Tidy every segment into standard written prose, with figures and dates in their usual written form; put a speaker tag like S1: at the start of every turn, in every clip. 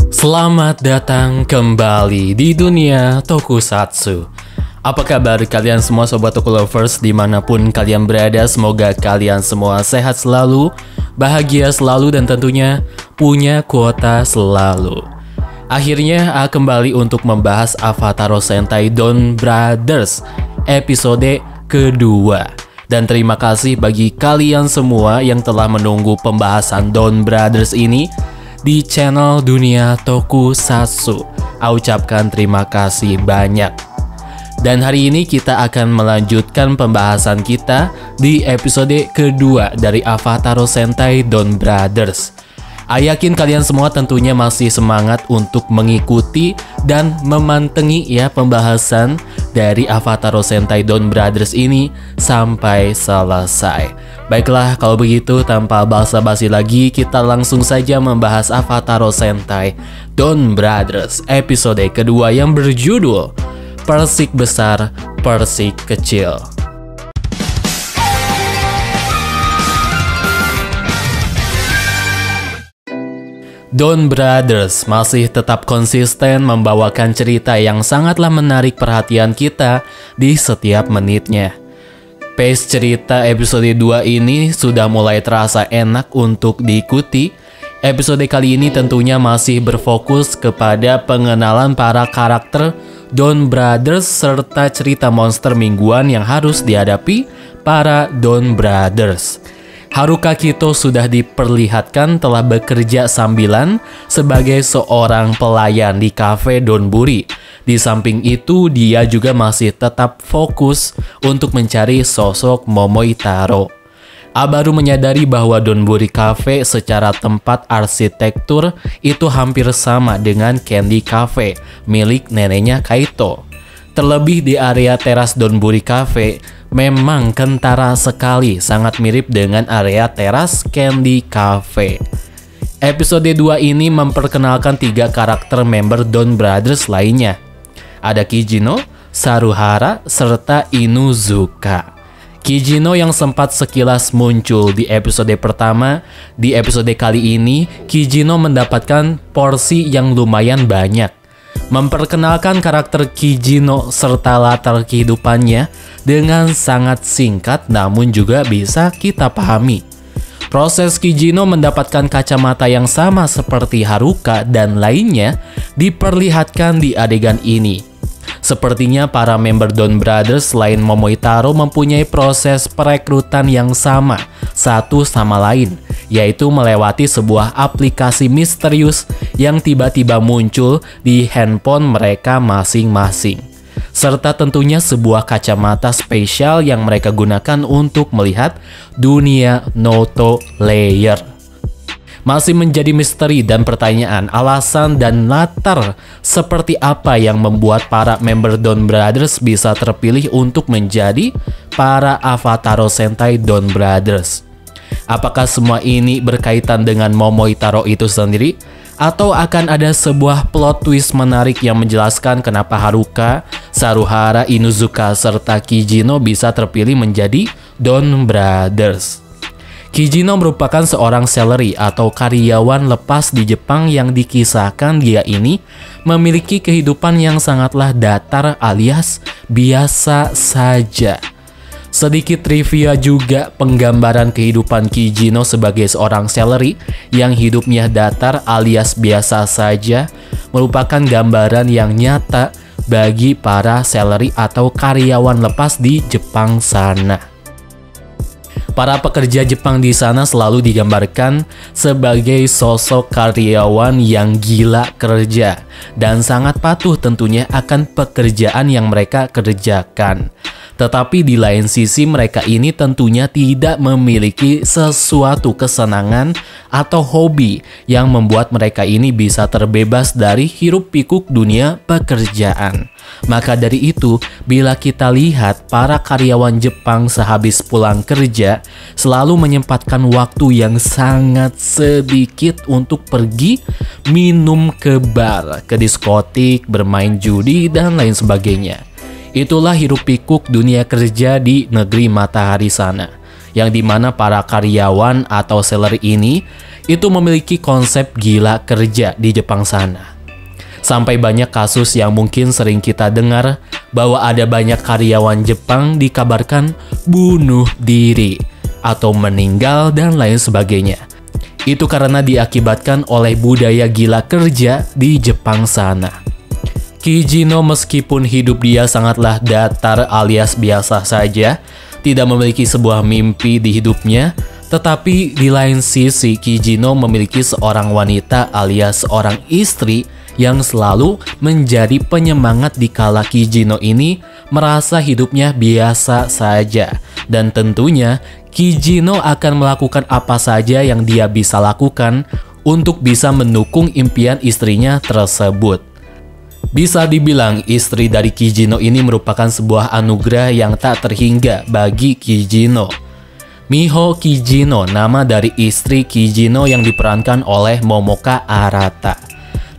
S1: Selamat datang kembali di dunia Tokusatsu. Apa kabar kalian semua sobat Toku Lovers dimanapun kalian berada? Semoga kalian semua sehat selalu, bahagia selalu, dan tentunya punya kuota selalu. Akhirnya kembali untuk membahas Avataro Sentai Don Brothers episode kedua. Dan terima kasih bagi kalian semua yang telah menunggu pembahasan Don Brothers ini di channel Dunia Tokusatsu. Ucapkan terima kasih banyak. Dan hari ini kita akan melanjutkan pembahasan kita di episode kedua dari Avataro Sentai Don Brothers. Yakin kalian semua tentunya masih semangat untuk mengikuti dan memantengi ya pembahasan dari Avataro Sentai Don Brothers ini sampai selesai. Baiklah, kalau begitu tanpa basa-basi lagi, kita langsung saja membahas Avataro Sentai Don Brothers episode kedua yang berjudul Persik Besar, Persik Kecil. Don Brothers masih tetap konsisten membawakan cerita yang sangatlah menarik perhatian kita di setiap menitnya. Pace cerita episode 2 ini sudah mulai terasa enak untuk diikuti. Episode kali ini tentunya masih berfokus kepada pengenalan para karakter Don Brothers serta cerita monster mingguan yang harus dihadapi para Don Brothers. Haruka Kito sudah diperlihatkan telah bekerja sambilan sebagai seorang pelayan di kafe Donburi. Di samping itu, dia juga masih tetap fokus untuk mencari sosok Momoitaro. Baru menyadari bahwa Donburi Cafe secara tempat arsitektur itu hampir sama dengan Candy Cafe milik neneknya Kaito. Terlebih di area teras Donburi Cafe memang kentara sekali, sangat mirip dengan area teras Candy Cafe. Episode 2 ini memperkenalkan 3 karakter member Don Brothers lainnya. Ada Kijino, Saruhara, serta Inuzuka. Kijino yang sempat sekilas muncul di episode pertama, di episode kali ini Kijino mendapatkan porsi yang lumayan banyak. Memperkenalkan karakter Kijino serta latar kehidupannya dengan sangat singkat namun juga bisa kita pahami. Proses Kijino mendapatkan kacamata yang sama seperti Haruka dan lainnya diperlihatkan di adegan ini. Sepertinya para member Don Brothers selain Momoitaro mempunyai proses perekrutan yang sama satu sama lain, yaitu melewati sebuah aplikasi misterius yang tiba-tiba muncul di handphone mereka masing-masing. Serta tentunya sebuah kacamata spesial yang mereka gunakan untuk melihat dunia Noto Layer. Masih menjadi misteri dan pertanyaan alasan dan latar seperti apa yang membuat para member Don Brothers bisa terpilih untuk menjadi para Avataro Sentai Don Brothers. Apakah semua ini berkaitan dengan Momoitaro itu sendiri? Atau akan ada sebuah plot twist menarik yang menjelaskan kenapa Haruka, Saruhara, Inuzuka, serta Kijino bisa terpilih menjadi Don Brothers? Kijino merupakan seorang salary atau karyawan lepas di Jepang yang dikisahkan dia ini memiliki kehidupan yang sangatlah datar alias biasa saja. Sedikit trivia juga penggambaran kehidupan Kijino sebagai seorang salary yang hidupnya datar alias biasa saja merupakan gambaran yang nyata bagi para salary atau karyawan lepas di Jepang sana. Para pekerja Jepang di sana selalu digambarkan sebagai sosok karyawan yang gila kerja dan sangat patuh tentunya akan pekerjaan yang mereka kerjakan. Tetapi di lain sisi mereka ini tentunya tidak memiliki sesuatu kesenangan atau hobi yang membuat mereka ini bisa terbebas dari hiruk pikuk dunia pekerjaan. Maka dari itu, bila kita lihat para karyawan Jepang sehabis pulang kerja selalu menyempatkan waktu yang sangat sedikit untuk pergi minum ke bar, ke diskotik, bermain judi, dan lain sebagainya. Itulah hiruk pikuk dunia kerja di negeri matahari sana. yang dimana para karyawan atau seller ini itu memiliki konsep gila kerja di Jepang sana. Sampai banyak kasus yang mungkin sering kita dengar bahwa ada banyak karyawan Jepang dikabarkan bunuh diri atau meninggal dan lain sebagainya. Itu karena diakibatkan oleh budaya gila kerja di Jepang sana. Kijino meskipun hidup dia sangatlah datar alias biasa saja, tidak memiliki sebuah mimpi di hidupnya, tetapi di lain sisi Kijino memiliki seorang wanita alias seorang istri yang selalu menjadi penyemangat di kala Kijino ini merasa hidupnya biasa saja. Dan tentunya Kijino akan melakukan apa saja yang dia bisa lakukan untuk bisa mendukung impian istrinya tersebut. Bisa dibilang istri dari Kijino ini merupakan sebuah anugerah yang tak terhingga bagi Kijino. Miho Kijino, nama dari istri Kijino yang diperankan oleh Momoka Arata.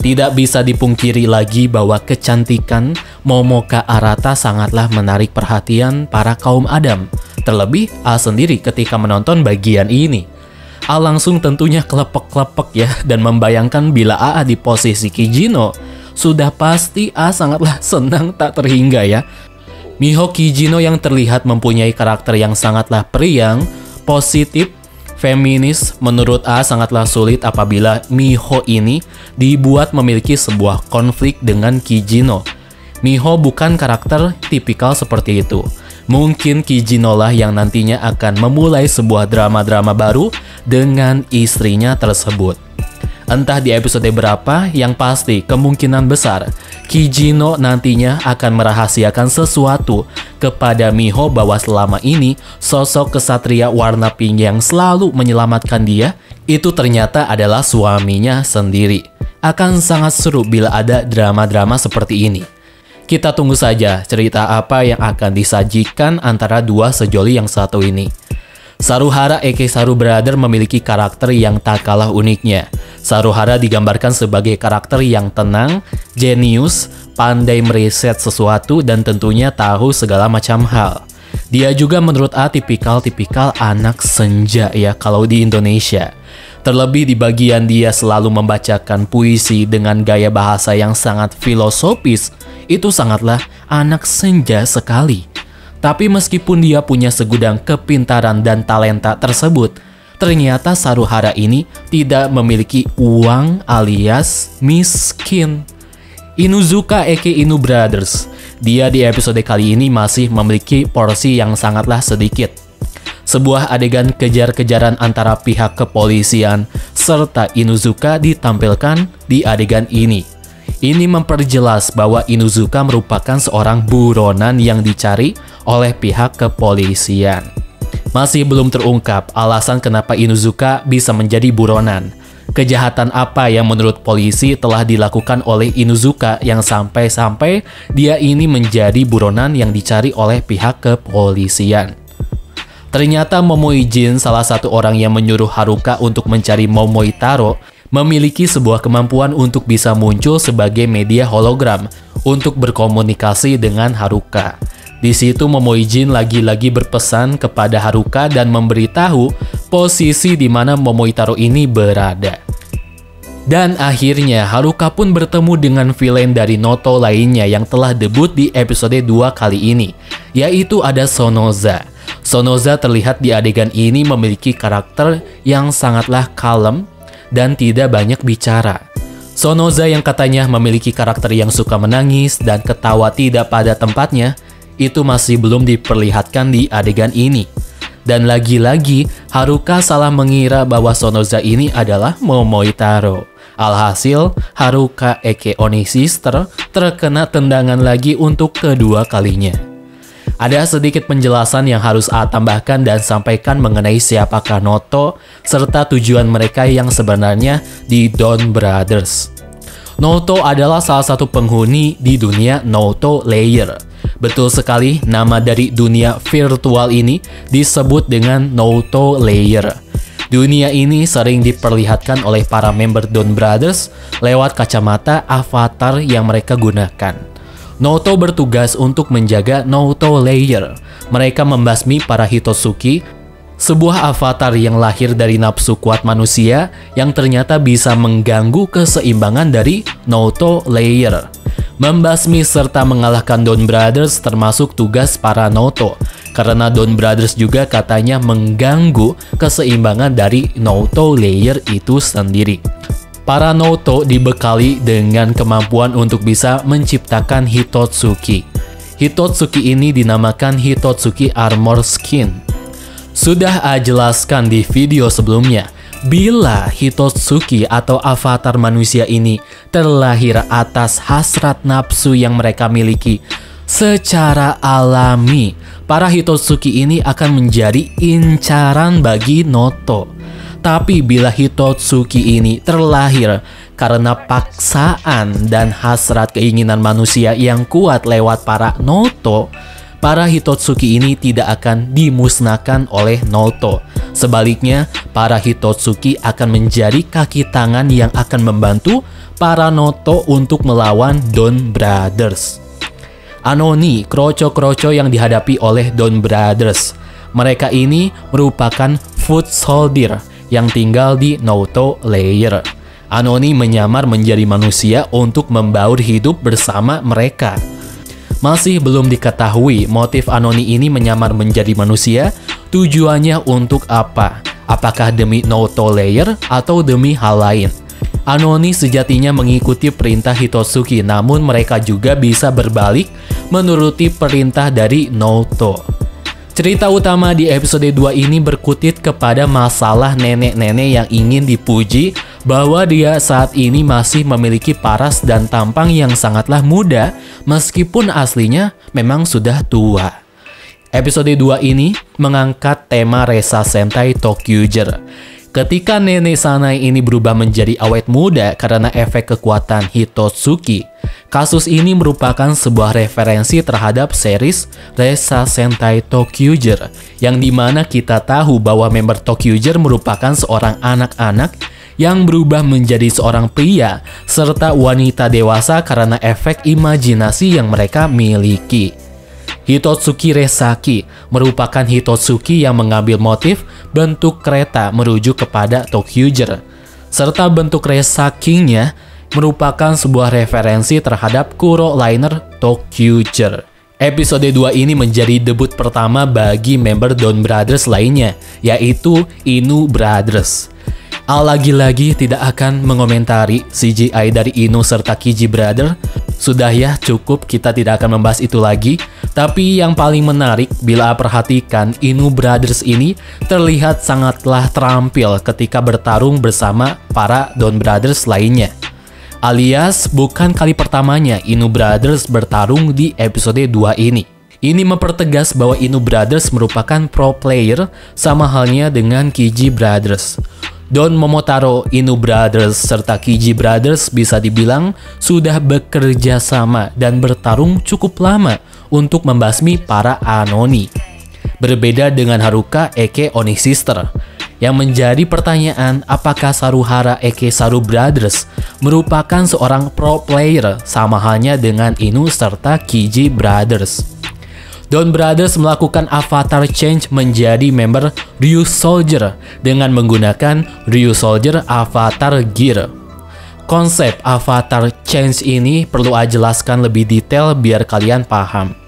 S1: Tidak bisa dipungkiri lagi bahwa kecantikan Momoka Arata sangatlah menarik perhatian para kaum Adam. Terlebih A sendiri ketika menonton bagian ini. A langsung tentunya kelepek-kelepek ya, dan membayangkan bila A di posisi Kijino, sudah pasti A sangatlah senang tak terhingga ya. Miho Kijino yang terlihat mempunyai karakter yang sangatlah periang, positif, feminis, menurut A sangatlah sulit apabila Miho ini dibuat memiliki sebuah konflik dengan Kijino. Miho bukan karakter tipikal seperti itu. Mungkin Kijino lah yang nantinya akan memulai sebuah drama-drama baru dengan istrinya tersebut. Entah di episode berapa, yang pasti kemungkinan besar Kijino nantinya akan merahasiakan sesuatu kepada Miho bahwa selama ini sosok kesatria warna pink yang selalu menyelamatkan dia itu ternyata adalah suaminya sendiri. Akan sangat seru bila ada drama-drama seperti ini. Kita tunggu saja cerita apa yang akan disajikan antara dua sejoli yang satu ini. Saruhara aka Saru Brother memiliki karakter yang tak kalah uniknya. Saruhara digambarkan sebagai karakter yang tenang, jenius, pandai meriset sesuatu, dan tentunya tahu segala macam hal. Dia juga menurut A tipikal anak senja ya kalau di Indonesia. Terlebih di bagian dia selalu membacakan puisi dengan gaya bahasa yang sangat filosofis, itu sangatlah anak senja sekali. Tapi meskipun dia punya segudang kepintaran dan talenta tersebut, ternyata Saruhara ini tidak memiliki uang alias miskin. Inuzuka aka Inu Brothers, dia di episode kali ini masih memiliki porsi yang sangatlah sedikit. Sebuah adegan kejar-kejaran antara pihak kepolisian serta Inuzuka ditampilkan di adegan ini. Ini memperjelas bahwa Inuzuka merupakan seorang buronan yang dicari oleh pihak kepolisian. Masih belum terungkap alasan kenapa Inuzuka bisa menjadi buronan. Kejahatan apa yang menurut polisi telah dilakukan oleh Inuzuka yang sampai-sampai dia ini menjadi buronan yang dicari oleh pihak kepolisian. Ternyata Momoi Jin, salah satu orang yang menyuruh Haruka untuk mencari Momoi Taro, memiliki sebuah kemampuan untuk bisa muncul sebagai media hologram untuk berkomunikasi dengan Haruka. Di situ Momoi Jin lagi-lagi berpesan kepada Haruka dan memberitahu posisi di mana Momoi Taro ini berada. Dan akhirnya Haruka pun bertemu dengan villain dari Noto lainnya yang telah debut di episode 2 kali ini, yaitu ada Sonoza. Sonoza terlihat di adegan ini memiliki karakter yang sangatlah kalem dan tidak banyak bicara. Sonoza yang katanya memiliki karakter yang suka menangis dan ketawa tidak pada tempatnya, itu masih belum diperlihatkan di adegan ini. Dan lagi-lagi Haruka salah mengira bahwa Sonoza ini adalah Momoi Taro. Alhasil Haruka aka Oni Sister terkena tendangan lagi untuk kedua kalinya. Ada sedikit penjelasan yang harus A tambahkan dan sampaikan mengenai siapakah Noto serta tujuan mereka yang sebenarnya di Don Brothers. Noto adalah salah satu penghuni di dunia Noto Layer. Betul sekali, nama dari dunia virtual ini disebut dengan Noto Layer. Dunia ini sering diperlihatkan oleh para member Don Brothers lewat kacamata avatar yang mereka gunakan. Noto bertugas untuk menjaga Noto Layer. Mereka membasmi para Hitotsuki Sebuah avatar yang lahir dari nafsu kuat manusia yang ternyata bisa mengganggu keseimbangan dari Naoto Layer. Membasmi serta mengalahkan Dawn Brothers termasuk tugas para Naoto, karena Dawn Brothers juga katanya mengganggu keseimbangan dari Naoto Layer itu sendiri. Para Naoto dibekali dengan kemampuan untuk bisa menciptakan Hitotsuki. Hitotsuki ini dinamakan Hitotsuki Armor Skin. Sudah jelaskan di video sebelumnya, bila Hitotsuki atau avatar manusia ini terlahir atas hasrat nafsu yang mereka miliki, secara alami, para Hitotsuki ini akan menjadi incaran bagi Naoto. Tapi bila Hitotsuki ini terlahir karena paksaan dan hasrat keinginan manusia yang kuat lewat para Naoto, para Hitotsuki ini tidak akan dimusnahkan oleh Naoto. Sebaliknya, para Hitotsuki akan menjadi kaki tangan yang akan membantu para Naoto untuk melawan Dawn Brothers. Anoni, kroco-kroco yang dihadapi oleh Dawn Brothers. Mereka ini merupakan foot soldier yang tinggal di Naoto Layer. Anoni menyamar menjadi manusia untuk membaur hidup bersama mereka. Masih belum diketahui motif Anoni ini menyamar menjadi manusia, tujuannya untuk apa? Apakah demi Naoto Layer atau demi hal lain? Anoni sejatinya mengikuti perintah Hitotsuki, namun mereka juga bisa berbalik menuruti perintah dari Naoto. Cerita utama di episode 2 ini berkutit kepada masalah nenek-nenek yang ingin dipuji bahwa dia saat ini masih memiliki paras dan tampang yang sangatlah muda meskipun aslinya memang sudah tua. Episode 2 ini mengangkat tema Resa Sentai ToQger. Ketika nenek Sanai ini berubah menjadi awet muda karena efek kekuatan Hitotsuki, kasus ini merupakan sebuah referensi terhadap series Resa Sentai ToQger, yang dimana kita tahu bahwa member ToQger merupakan seorang anak-anak yang berubah menjadi seorang pria serta wanita dewasa karena efek imajinasi yang mereka miliki. Hitotsuki Resaki merupakan Hitotsuki yang mengambil motif bentuk kereta merujuk kepada ToQger, serta bentuk Resakinya merupakan sebuah referensi terhadap Kuro Liner ToQger. Episode 2 ini menjadi debut pertama bagi member Dawn Brothers lainnya, yaitu Inu Brothers. Lagi-lagi tidak akan mengomentari CGI dari Inu serta Kiji Brother. Sudah ya, cukup, kita tidak akan membahas itu lagi. Tapi yang paling menarik bila perhatikan, Inu Brothers ini terlihat sangatlah terampil ketika bertarung bersama para Dawn Brothers lainnya. Alias bukan kali pertamanya Inu Brothers bertarung di episode 2 ini. Ini mempertegas bahwa Inu Brothers merupakan pro player sama halnya dengan Kiji Brothers. Don Momotaro, Inu Brothers, serta Kiji Brothers bisa dibilang sudah bekerja sama dan bertarung cukup lama untuk membasmi para Anoni. Berbeda dengan Haruka Eke Oni Sister, yang menjadi pertanyaan apakah Saruhara Eke Saru Brothers merupakan seorang pro player sama halnya dengan Inu serta Kiji Brothers. Dawn Brothers melakukan avatar change menjadi member Ryu Soldier dengan menggunakan Ryu Soldier Avatar Gear. Konsep avatar change ini perlu jelaskan lebih detail biar kalian paham.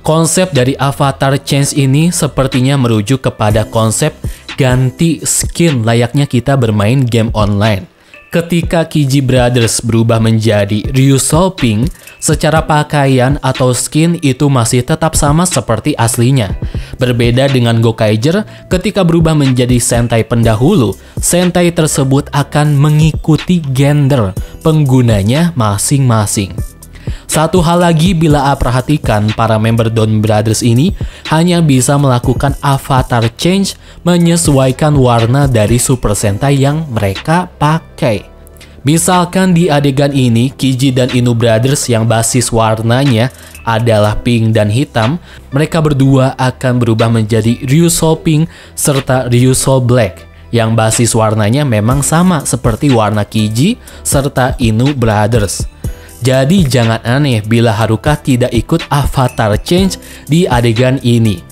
S1: Konsep dari avatar change ini sepertinya merujuk kepada konsep ganti skin layaknya kita bermain game online. Ketika Kiji Brothers berubah menjadi Ryu Solping, secara pakaian atau skin itu masih tetap sama seperti aslinya. Berbeda dengan Gokaiger, ketika berubah menjadi Sentai pendahulu, Sentai tersebut akan mengikuti gender penggunanya masing-masing. Satu hal lagi bila perhatikan, para member Dawn Brothers ini hanya bisa melakukan avatar change menyesuaikan warna dari Super Sentai yang mereka pakai. Misalkan di adegan ini, Kiji dan Inu Brothers yang basis warnanya adalah pink dan hitam, mereka berdua akan berubah menjadi Ryusou Pink serta Ryusou Black, yang basis warnanya memang sama seperti warna Kiji serta Inu Brothers. Jadi jangan aneh bila Haruka tidak ikut avatar change di adegan ini.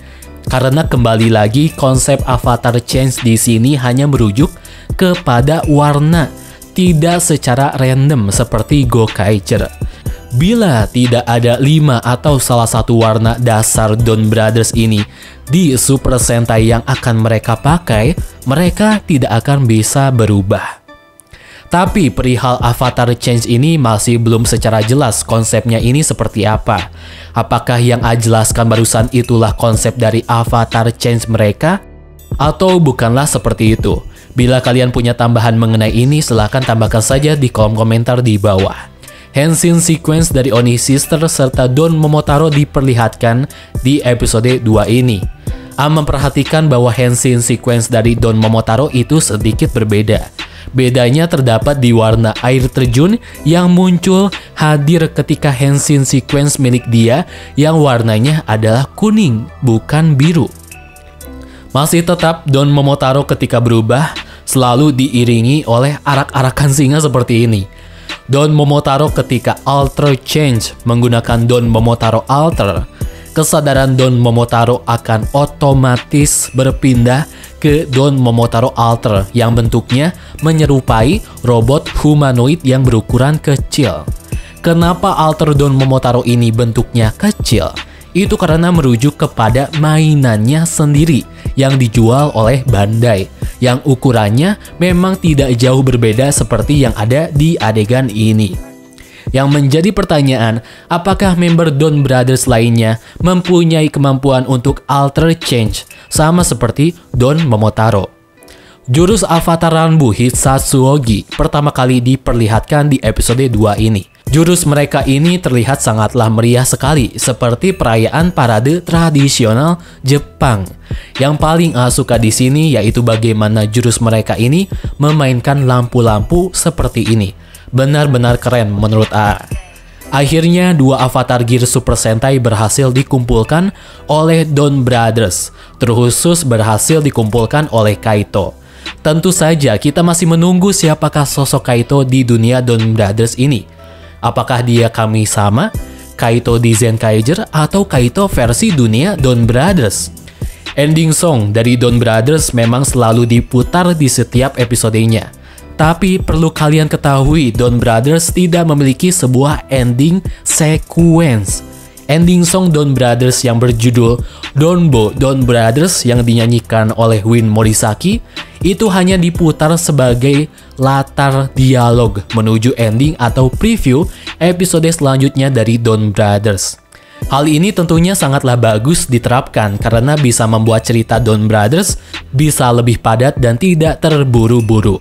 S1: Karena kembali lagi konsep avatar change di sini hanya merujuk kepada warna, tidak secara random seperti Gokaiger. Bila tidak ada 5 atau salah satu warna dasar Don Brothers ini di Super Sentai yang akan mereka pakai, mereka tidak akan bisa berubah. Tapi perihal avatar change ini masih belum secara jelas konsepnya ini seperti apa. Apakah yang A jelaskan barusan itulah konsep dari avatar change mereka? Atau bukanlah seperti itu? Bila kalian punya tambahan mengenai ini, silahkan tambahkan saja di kolom komentar di bawah. Henshin sequence dari Oni Sister serta Don Momotaro diperlihatkan di episode 2 ini. A memperhatikan bahwa Henshin sequence dari Don Momotaro itu sedikit berbeda. Bedanya terdapat di warna air terjun yang muncul hadir ketika Henshin sequence milik dia yang warnanya adalah kuning, bukan biru. Masih tetap Don Momotaro ketika berubah selalu diiringi oleh arak-arakan singa seperti ini. Don Momotaro ketika Alter Change menggunakan Don Momotaro Alter, kesadaran Don Momotaro akan otomatis berpindah ke Don Momotaro Alter yang bentuknya menyerupai robot humanoid yang berukuran kecil. Kenapa Alter Don Momotaro ini bentuknya kecil? Itu karena merujuk kepada mainannya sendiri yang dijual oleh Bandai, yang ukurannya memang tidak jauh berbeda seperti yang ada di adegan ini. Yang menjadi pertanyaan, apakah member Don Brothers lainnya mempunyai kemampuan untuk alter change sama seperti Don Momotaro? Jurus avatar Ranbu Hitsatsuogi pertama kali diperlihatkan di episode 2 ini. Jurus mereka ini terlihat sangatlah meriah sekali, seperti perayaan parade tradisional Jepang. Yang paling A suka di sini yaitu bagaimana jurus mereka ini memainkan lampu-lampu seperti ini. Benar-benar keren menurut A. Akhirnya dua avatar gear Super Sentai berhasil dikumpulkan oleh Don Brothers, terkhusus berhasil dikumpulkan oleh Kaito. Tentu saja kita masih menunggu siapakah sosok Kaito di dunia Don Brothers ini. Apakah dia Kami-sama, Kaito di Zenkaiger, atau Kaito versi dunia Don Brothers? Ending song dari Don Brothers memang selalu diputar di setiap episodenya. Tapi perlu kalian ketahui, Don Brothers tidak memiliki sebuah ending sequence. Ending song Don Brothers yang berjudul Donbo Don Brothers yang dinyanyikan oleh Win Morisaki itu hanya diputar sebagai latar dialog menuju ending atau preview episode selanjutnya dari Don Brothers. Hal ini tentunya sangatlah bagus diterapkan karena bisa membuat cerita Don Brothers bisa lebih padat dan tidak terburu-buru.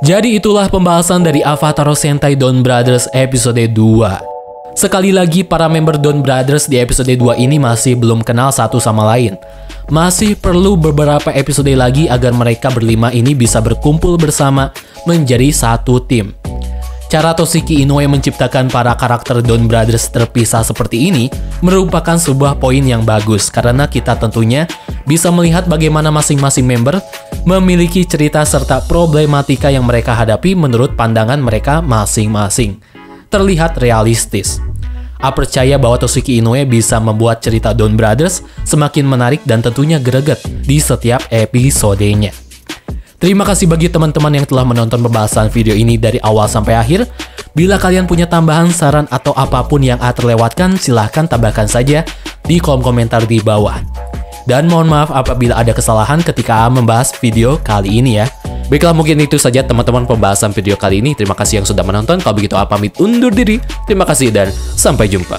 S1: Jadi itulah pembahasan dari Avatar Sentai Don Brothers episode 2. Sekali lagi, para member Don Brothers di episode 2 ini masih belum kenal satu sama lain. Masih perlu beberapa episode lagi agar mereka berlima ini bisa berkumpul bersama menjadi satu tim. Cara Toshiki Inoue menciptakan para karakter Don Brothers terpisah seperti ini merupakan sebuah poin yang bagus karena kita tentunya bisa melihat bagaimana masing-masing member memiliki cerita serta problematika yang mereka hadapi menurut pandangan mereka masing-masing. Terlihat realistis. A percaya bahwa Toshiki Inoue bisa membuat cerita Don Brothers semakin menarik dan tentunya greget di setiap episodenya. Terima kasih bagi teman-teman yang telah menonton pembahasan video ini dari awal sampai akhir. Bila kalian punya tambahan, saran, atau apapun yang terlewatkan, silahkan tambahkan saja di kolom komentar di bawah. Dan mohon maaf apabila ada kesalahan ketika membahas video kali ini ya. Baiklah, mungkin itu saja teman-teman pembahasan video kali ini. Terima kasih yang sudah menonton. Kalau begitu pamit undur diri. Terima kasih dan sampai jumpa.